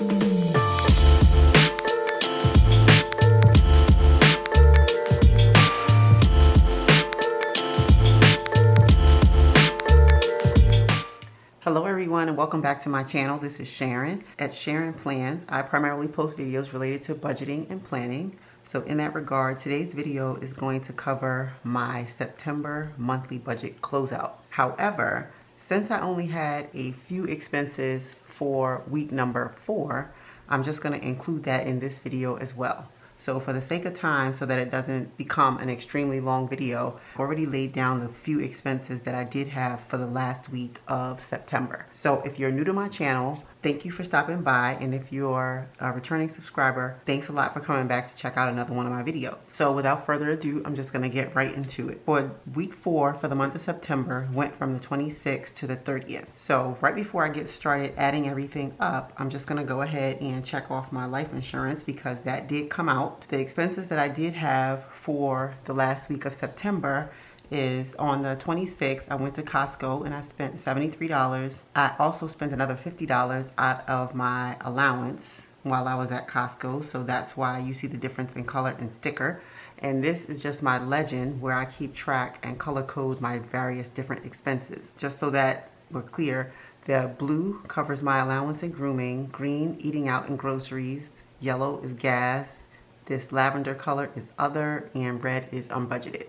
Hello everyone and welcome back to my channel. This is Sharon at Sharon Plans. I primarily post videos related to budgeting and planning. So in that regard, today's video is going to cover my September monthly budget closeout. However, since I only had a few expenses for week number 4, I'm just going to include that in this video as well. So for the sake of time, so that it doesn't become an extremely long video, I've already laid down the few expenses that I did have for the last week of September. So if you're new to my channel, thank you for stopping by. And if you're a returning subscriber, thanks a lot for coming back to check out another one of my videos. So without further ado, I'm just gonna get right into it. For week 4 for the month of September, went from the 26th to the 30th. So right before I get started adding everything up, I'm just gonna go ahead and check off my life insurance because that did come out. The expenses that I did have for the last week of September is on the 26th, I went to Costco and I spent $73. I also spent another $50 out of my allowance while I was at Costco. So that's why you see the difference in color and sticker. And this is just my legend where I keep track and color code my various different expenses. Just so that we're clear, the blue covers my allowance and grooming, green eating out and groceries, yellow is gas, this lavender color is other, and red is unbudgeted.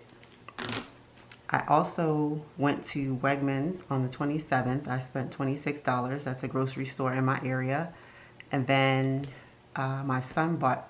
I also went to Wegmans on the 27th. I spent $26. That's a grocery store in my area. And then my son bought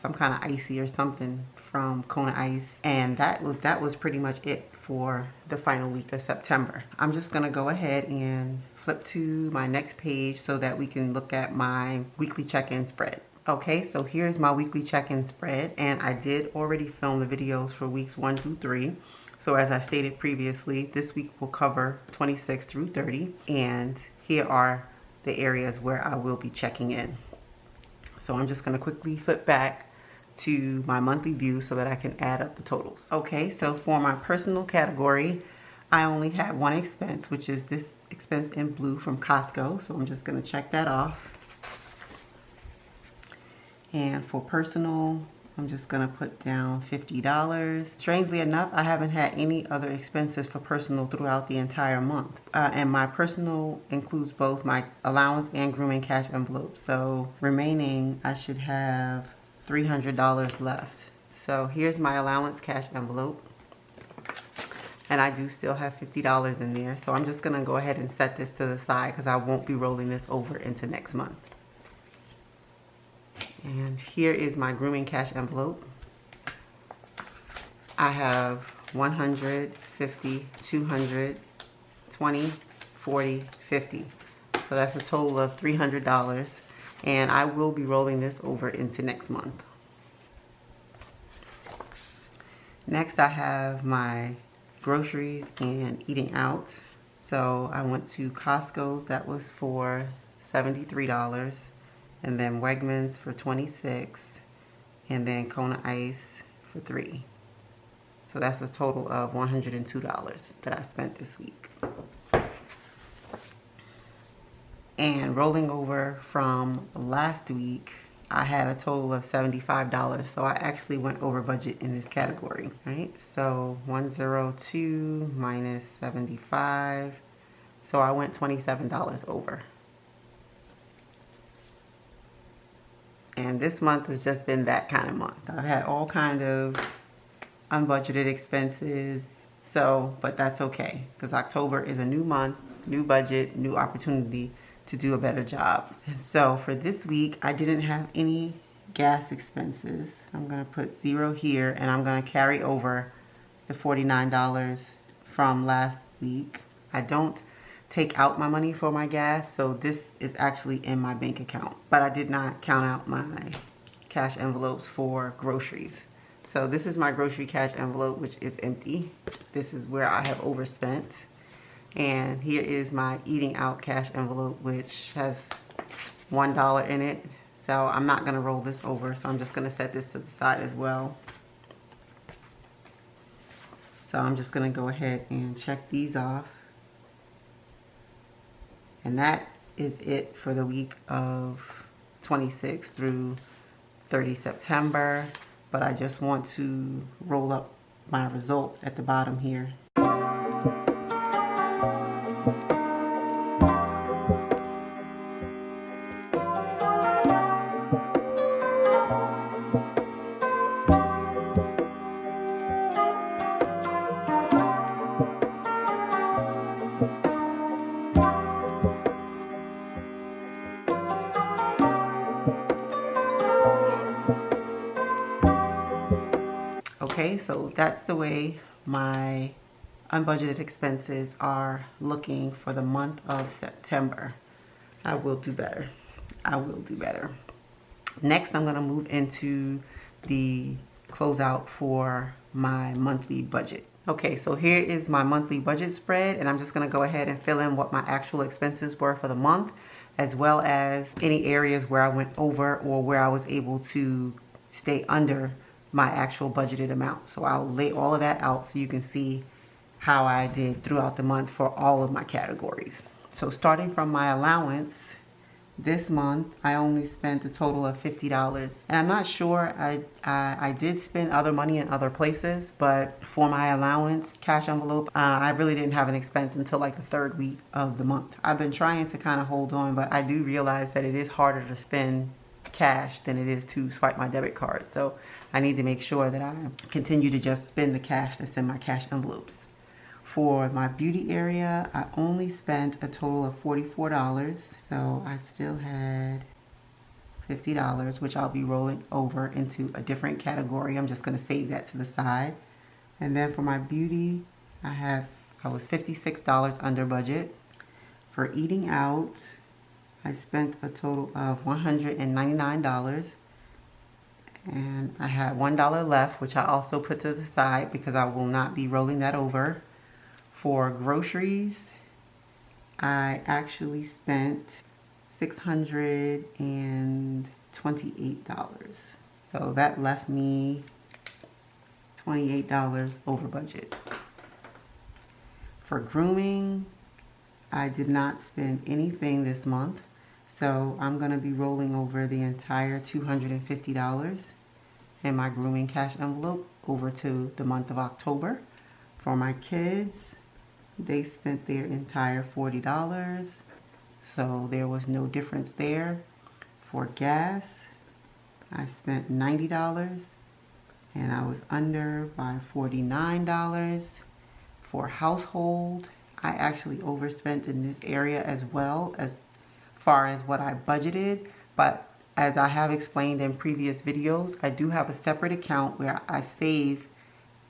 some kind of icy or something from Kona Ice. And that was pretty much it for the final week of September. I'm just gonna go ahead and flip to my next page so that we can look at my weekly check-in spread. Okay, so here's my weekly check-in spread, and I did already film the videos for weeks 1 through 3. So as I stated previously, this week will cover 26 through 30, and here are the areas where I will be checking in. So I'm just gonna quickly flip back to my monthly view so that I can add up the totals. Okay, so for my personal category, I only have one expense, which is this expense in blue from Costco. So I'm just gonna check that off. And for personal, I'm just gonna put down $50. Strangely enough, I haven't had any other expenses for personal throughout the entire month. And my personal includes both my allowance and grooming cash envelope. So remaining, I should have $300 left. So here's my allowance cash envelope. And I do still have $50 in there. So I'm just gonna go ahead and set this to the side because I won't be rolling this over into next month. And here is my grooming cash envelope. I have 100, 50, 200, 20, 40, 50. So that's a total of $300. And I will be rolling this over into next month. Next, I have my groceries and eating out. So I went to Costco's, that was for $73. And then Wegmans for $26, and then Kona Ice for $3. So that's a total of $102 that I spent this week. And rolling over from last week, I had a total of $75. So I actually went over budget in this category, right? So 102 minus 75. So I went $27 over. And this month has just been that kind of month. I've had all kind of unbudgeted expenses. So, but that's okay. Because October is a new month, new budget, new opportunity to do a better job. So for this week, I didn't have any gas expenses. I'm gonna put 0 here and I'm gonna carry over the $49 from last week. I don't take out my money for my gas, so this is actually in my bank account. But I did not count out my cash envelopes for groceries. So this is my grocery cash envelope, which is empty. This is where I have overspent. And here is my eating out cash envelope, which has $1 in it. So I'm not gonna roll this over, so I'm just gonna set this to the side as well. So I'm just gonna go ahead and check these off. And that is it for the week of 26 through 30 September, but I just want to roll up my results at the bottom here. Okay, so that's the way my unbudgeted expenses are looking for the month of September. I will do better. I will do better. Next, I'm going to move into the closeout for my monthly budget. Okay, so here is my monthly budget spread, and I'm just going to go ahead and fill in what my actual expenses were for the month, as well as any areas where I went over or where I was able to stay under my actual budgeted amount. So I'll lay all of that out so you can see how I did throughout the month for all of my categories. So starting from my allowance, this month I only spent a total of $50. And I'm not sure, I did spend other money in other places, but for my allowance cash envelope, I really didn't have an expense until like the third week of the month. I've been trying to kind of hold on, but I do realize that it is harder to spend cash than it is to swipe my debit card. So I need to make sure that I continue to just spend the cash that's in my cash envelopes. For my beauty area, I only spent a total of $44. So I still had $50, which I'll be rolling over into a different category. I'm just going to save that to the side. And then for my beauty, I was $56 under budget. For eating out, I spent a total of $199. And I had $1 left, which I also put to the side because I will not be rolling that over. For groceries, I actually spent $628. So that left me $28 over budget. For grooming, I did not spend anything this month. So I'm going to be rolling over the entire $250 in my grooming cash envelope over to the month of October. For my kids, they spent their entire $40. So there was no difference there. For gas, I spent $90 and I was under by $49. For household, I actually overspent in this area as well as far as what I budgeted, but as I have explained in previous videos, I do have a separate account where I save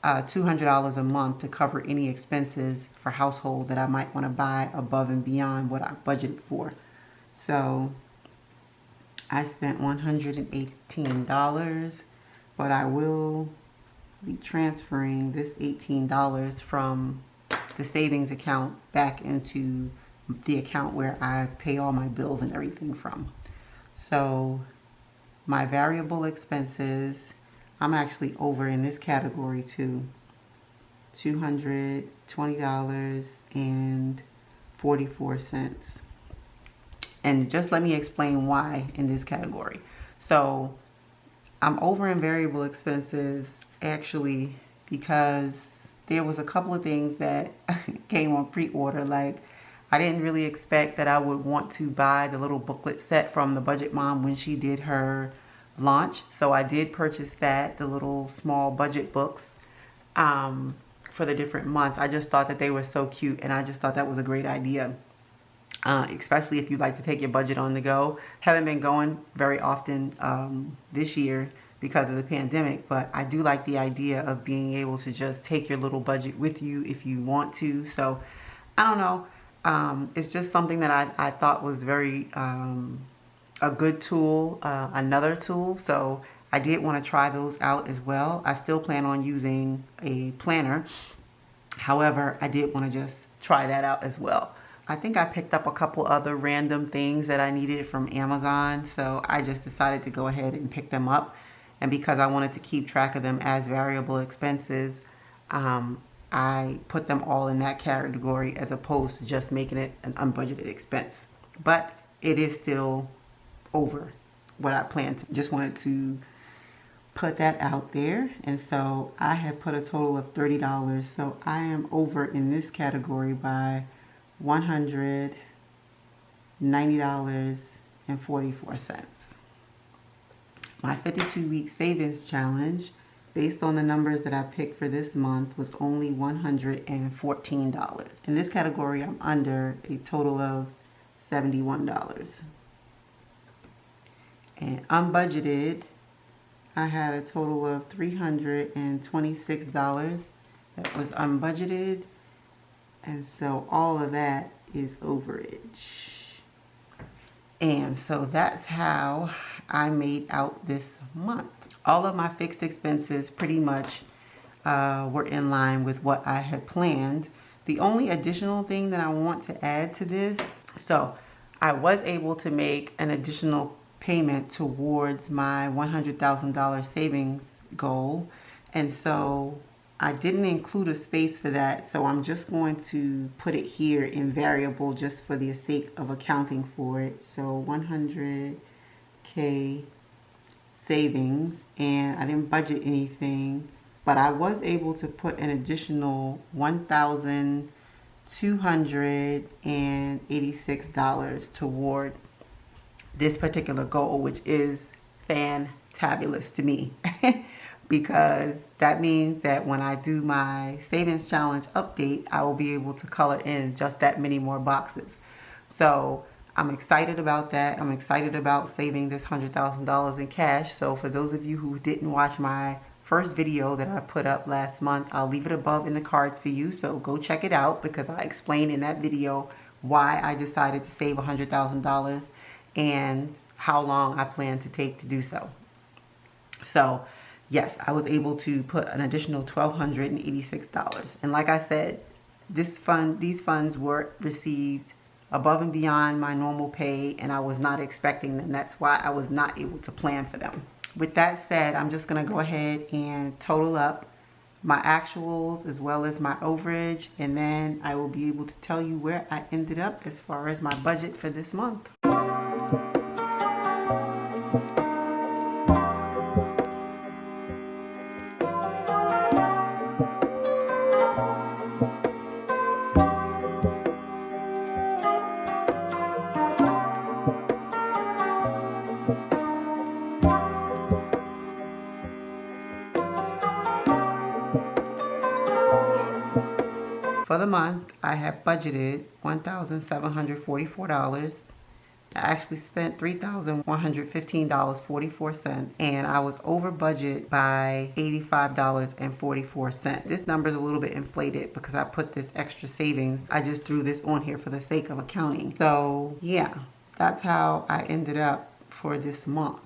$200 a month to cover any expenses for household that I might want to buy above and beyond what I budgeted for. So I spent $118, but I will be transferring this $18 from the savings account back into the account where I pay all my bills and everything from. So my variable expenses, I'm actually over in this category too. $220.44. And just let me explain why in this category. So I'm over in variable expenses actually because there was a couple of things that came on pre-order. Like, I didn't really expect that I would want to buy the little booklet set from the Budget Mom when she did her launch. So I did purchase that, the little small budget books for the different months. I just thought that they were so cute, and I just thought that was a great idea, especially if you like to take your budget on the go. Haven't been going very often this year because of the pandemic, but I do like the idea of being able to just take your little budget with you if you want to. So I don't know. It's just something that I thought was very a good tool, another tool. So I did want to try those out as well. I still plan on using a planner. However, I did want to just try that out as well. I think I picked up a couple other random things that I needed from Amazon. So I just decided to go ahead and pick them up. And because I wanted to keep track of them as variable expenses, I put them all in that category as opposed to just making it an unbudgeted expense. But it is still over what I planned to. Just wanted to put that out there. And so I had put a total of $30. So I am over in this category by $190.44. My 52-week savings challenge, based on the numbers that I picked for this month, was only $114. In this category, I'm under a total of $71. And unbudgeted, I had a total of $326 that was unbudgeted. And so all of that is overage. And so that's how I made out this month. All of my fixed expenses pretty much were in line with what I had planned. The only additional thing that I want to add to this, so I was able to make an additional payment towards my $100,000 savings goal. And so I didn't include a space for that. So I'm just going to put it here in variable just for the sake of accounting for it. So 100K savings, and I didn't budget anything, but I was able to put an additional $1,286 toward this particular goal, which is fantabulous to me because that means that when I do my savings challenge update, I will be able to color in just that many more boxes. So I'm excited about that. I'm excited about saving this $100,000 in cash. So for those of you who didn't watch my first video that I put up last month, I'll leave it above in the cards for you. So go check it out because I explained in that video why I decided to save $100,000 and how long I plan to take to do so. So yes, I was able to put an additional $1,286. And like I said, these funds were received above and beyond my normal pay, and I was not expecting them. That's why I was not able to plan for them. With that said, I'm just going to go ahead and total up my actuals as well as my overage, and then I will be able to tell you where I ended up as far as my budget for this month. For the month, I have budgeted $1,744. I actually spent $3,115.44, and I was over budget by $85.44. This number is a little bit inflated because I put this extra savings. I just threw this on here for the sake of accounting. So yeah, that's how I ended up for this month.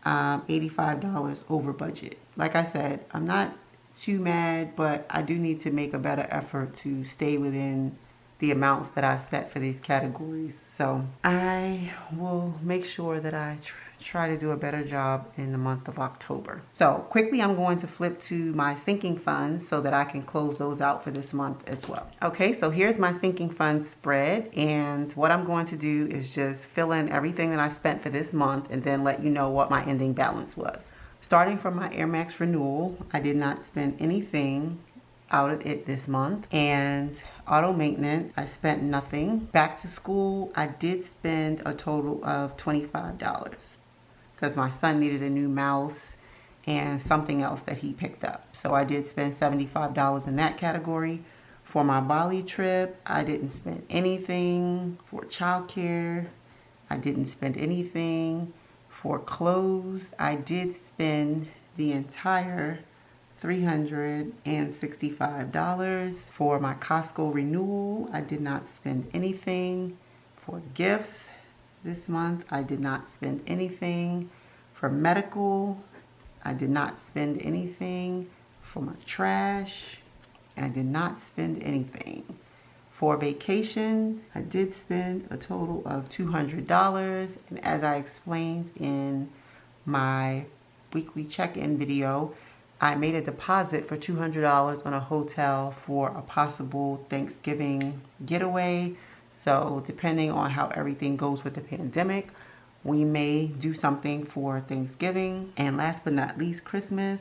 $85 over budget. Like I said, I'm not too mad, but I do need to make a better effort to stay within the amounts that I set for these categories. So I will make sure that I try to do a better job in the month of October. So quickly, I'm going to flip to my sinking funds so that I can close those out for this month as well. Okay, so here's my sinking funds spread, and what I'm going to do is just fill in everything that I spent for this month and then let you know what my ending balance was. Starting from my Air Max renewal, I did not spend anything out of it this month. And auto maintenance, I spent nothing. Back to school, I did spend a total of $25 because my son needed a new mouse and something else that he picked up. So I did spend $75 in that category. For my Bali trip, I didn't spend anything. For childcare, I didn't spend anything. For clothes, I did spend the entire $365. For my Costco renewal, I did not spend anything. For gifts this month, I did not spend anything. For medical, I did not spend anything. For my trash, I did not spend anything. For vacation, I did spend a total of $200. And as I explained in my weekly check-in video, I made a deposit for $200 on a hotel for a possible Thanksgiving getaway. So depending on how everything goes with the pandemic, we may do something for Thanksgiving. And last but not least, Christmas.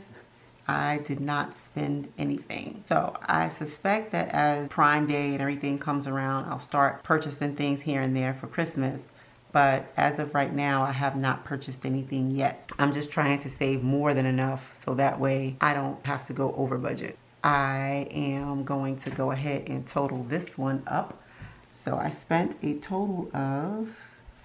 I did not spend anything. So I suspect that as Prime Day and everything comes around, I'll start purchasing things here and there for Christmas. But as of right now, I have not purchased anything yet. I'm just trying to save more than enough so that way I don't have to go over budget. I am going to go ahead and total this one up. So I spent a total of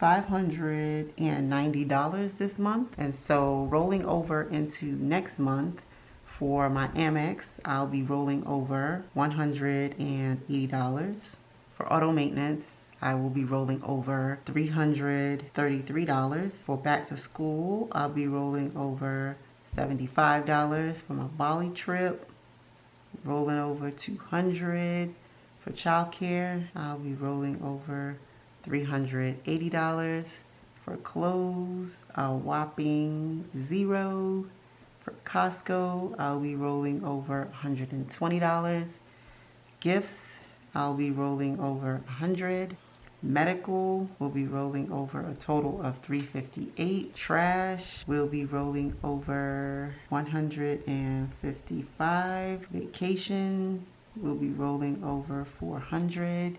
$590 this month. And so rolling over into next month, for my Amex, I'll be rolling over $180. For auto maintenance, I will be rolling over $333. For back to school, I'll be rolling over $75. For my Bali trip, rolling over $200. For childcare, I'll be rolling over $380. For clothes, a whopping $0. For Costco, I'll be rolling over $120. Gifts, I'll be rolling over $100. Medical will be rolling over a total of $358. Trash will be rolling over $155. Vacation will be rolling over $400.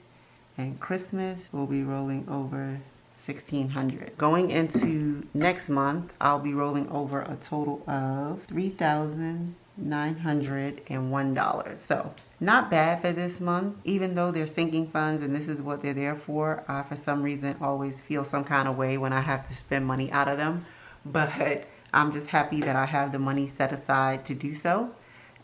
And Christmas will be rolling over $1,600. Going into next month, I'll be rolling over a total of $3,901. So not bad for this month, even though they're sinking funds and this is what they're there for. I, for some reason, always feel some kind of way when I have to spend money out of them. But I'm just happy that I have the money set aside to do so.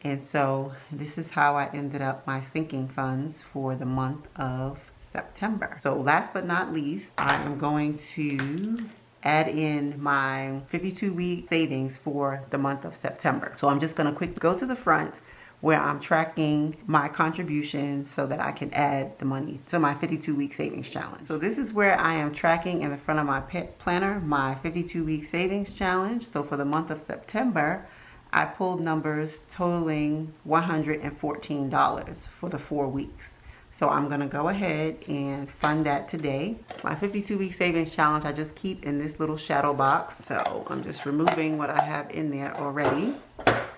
And so this is how I ended up my sinking funds for the month of September. So last but not least, I am going to add in my 52-week savings for the month of September. So I'm just going to quick go to the front where I'm tracking my contributions so that I can add the money to my 52-week savings challenge. So this is where I am tracking in the front of my planner my 52-week savings challenge. So for the month of September, I pulled numbers totaling $114 for the 4 weeks. So I'm going to go ahead and fund that today. My 52-week savings challenge, I just keep in this little shadow box. So I'm just removing what I have in there already.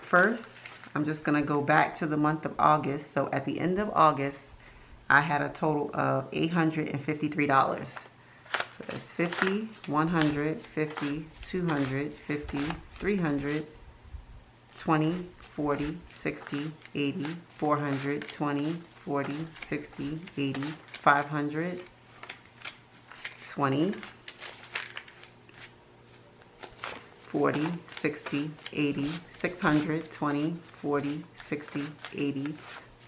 First, I'm just going to go back to the month of August. So at the end of August, I had a total of $853. So that's 50, 100, 50, 200, 50, 300, 20, 40, 60, 80, 400, 20, 40, 60, 80, 500, 20, 40, 60, 80, 600, 20, 40, 60, 80,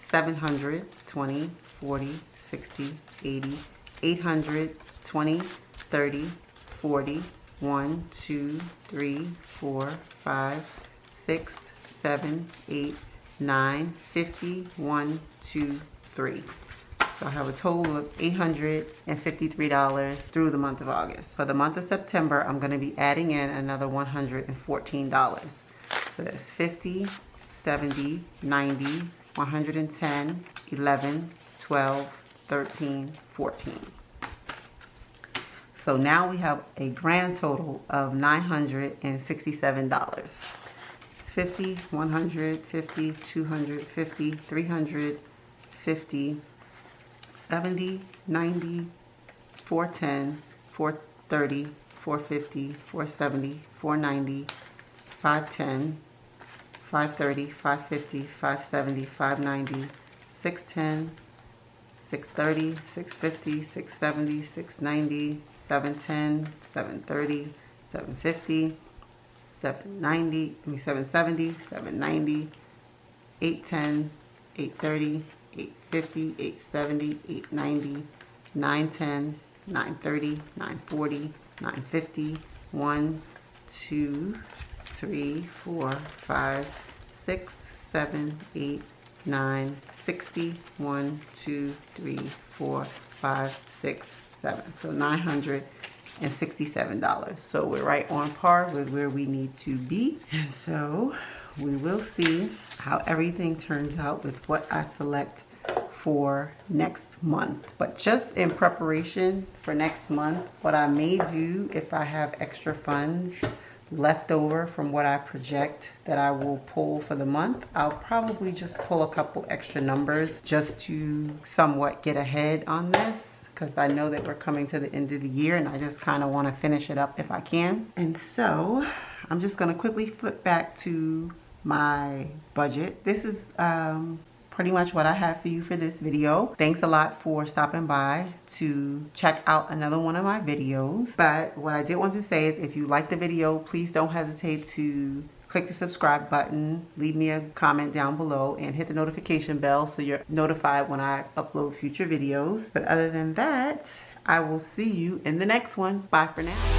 700, 20, 40, 60, 80, 800, 20, 30, 40, 1, 2, 3, 4, 5, 6, 7, 8, 9, 50, 1, 2, 3. So I have a total of $853 through the month of August. For the month of September, I'm going to be adding in another $114. So that's 50, 70, 90, 110, 11, 12, 13, 14. So now we have a grand total of $967. 50, 100, 50, 200, 50, 300, 50, 70, 90, 410, 430, 450, 470, 490, 510, 530, 550, 570, 590, 610, 630, 650, 670, 690, 710, 730, 750, 770, 790, 810, 830, 850, 870, 890, 910, 930, 940, 950, 1, 2, 3, 4, 5, 6, 7, 8, 9, 60, 1, 2, 3, 4, 5, 6, 7. So $967. So we're right on par with where we need to be. And so we will see how everything turns out with what I select for next month. But just in preparation for next month, what I may do if I have extra funds left over from what I project that I will pull for the month, I'll probably just pull a couple extra numbers just to somewhat get ahead on this, because I know that we're coming to the end of the year and I just kind of want to finish it up if I can. And so I'm just going to quickly flip back to my budget. This is pretty much what I have for you for this video. Thanks a lot for stopping by to check out another one of my videos. But what I did want to say is if you like the video, please don't hesitate to click the subscribe button, leave me a comment down below, and hit the notification bell so you're notified when I upload future videos. But other than that, I will see you in the next one. Bye for now.